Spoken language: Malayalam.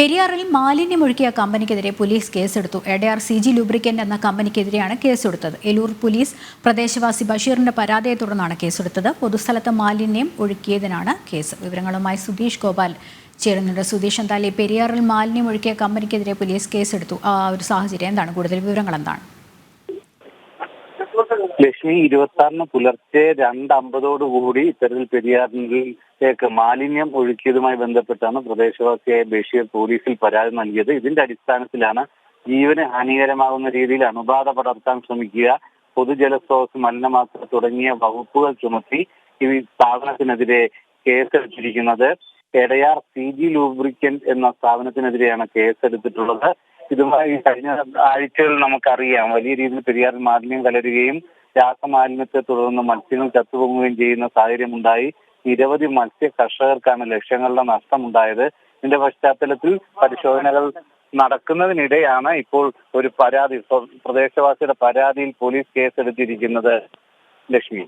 പെരിയാറിൽ മാലിന്യമൊഴുക്കിയ കമ്പനിക്കെതിരെ പോലീസ് കേസെടുത്തു. എഡയാർ CG ലൂബ്രിക്കന്റ് എന്ന കമ്പനിക്കെതിരെയാണ് കേസെടുത്തത്. എലൂർ പോലീസ് പ്രദേശവാസി ബഷീറിന്റെ പരാതിയെ തുടർന്നാണ് കേസെടുത്തത്. പൊതുസ്ഥലത്ത് മാലിന്യം ഒഴുക്കിയതിനാണ് കേസ്. വിവരങ്ങളുമായി സുധീഷ് ഗോപാൽ ചേരുന്നുണ്ട്. സുധീഷ്, എന്തായാലും പെരിയാറിൽ മാലിന്യം ഒഴുക്കിയ കമ്പനിക്കെതിരെ പോലീസ് കേസെടുത്തു. ആ ഒരു സാഹചര്യം എന്താണ്? കൂടുതൽ വിവരങ്ങൾ എന്താണ്? ലക്ഷ്മി, 26-ന് പുലർച്ചെ 2:50 ഇത്തരത്തിൽ പെരിയാറിലേക്ക് മാലിന്യം ഒഴുക്കിയതുമായി ബന്ധപ്പെട്ടാണ് പ്രദേശവാസിയായ ബഷീർ പോലീസിൽ പരാതി നൽകിയത്. ഇതിന്റെ അടിസ്ഥാനത്തിലാണ് ജീവന് ഹാനികരമാകുന്ന രീതിയിൽ അണുബാധ പടർത്താൻ ശ്രമിക്കുക, പൊതുജലസ്രോതസ് മലിനമാക്കുക തുടങ്ങിയ വകുപ്പുകൾ ചുമത്തി ഈ സ്ഥാപനത്തിനെതിരെ കേസെടുത്തിരിക്കുന്നത്. എടയാർ CG ലൂബ്രിക്കന്റ് എന്ന സ്ഥാപനത്തിനെതിരെയാണ് കേസെടുത്തിട്ടുള്ളത്. ഇതുമായി കഴിഞ്ഞ ആഴ്ചകളിൽ നമുക്കറിയാം, വലിയ രീതിയിൽ പെരിയാറിൽ മാലിന്യം കലരുകയും രാസമാലിന്യത്തെ തുടർന്ന് മത്സ്യങ്ങൾ ചത്തുപൊങ്ങുകയും ചെയ്യുന്ന സാഹചര്യമുണ്ടായി. നിരവധി മത്സ്യ കർഷകർക്കാണ് ലക്ഷങ്ങളുടെ നഷ്ടമുണ്ടായത്. ഇതിന്റെ പശ്ചാത്തലത്തിൽ പരിശോധനകൾ നടക്കുന്നതിനിടെയാണ് ഇപ്പോൾ ഒരു പ്രദേശവാസിയുടെ പരാതിയിൽ പോലീസ് കേസെടുത്തിരിക്കുന്നത്. ലക്ഷ്മി.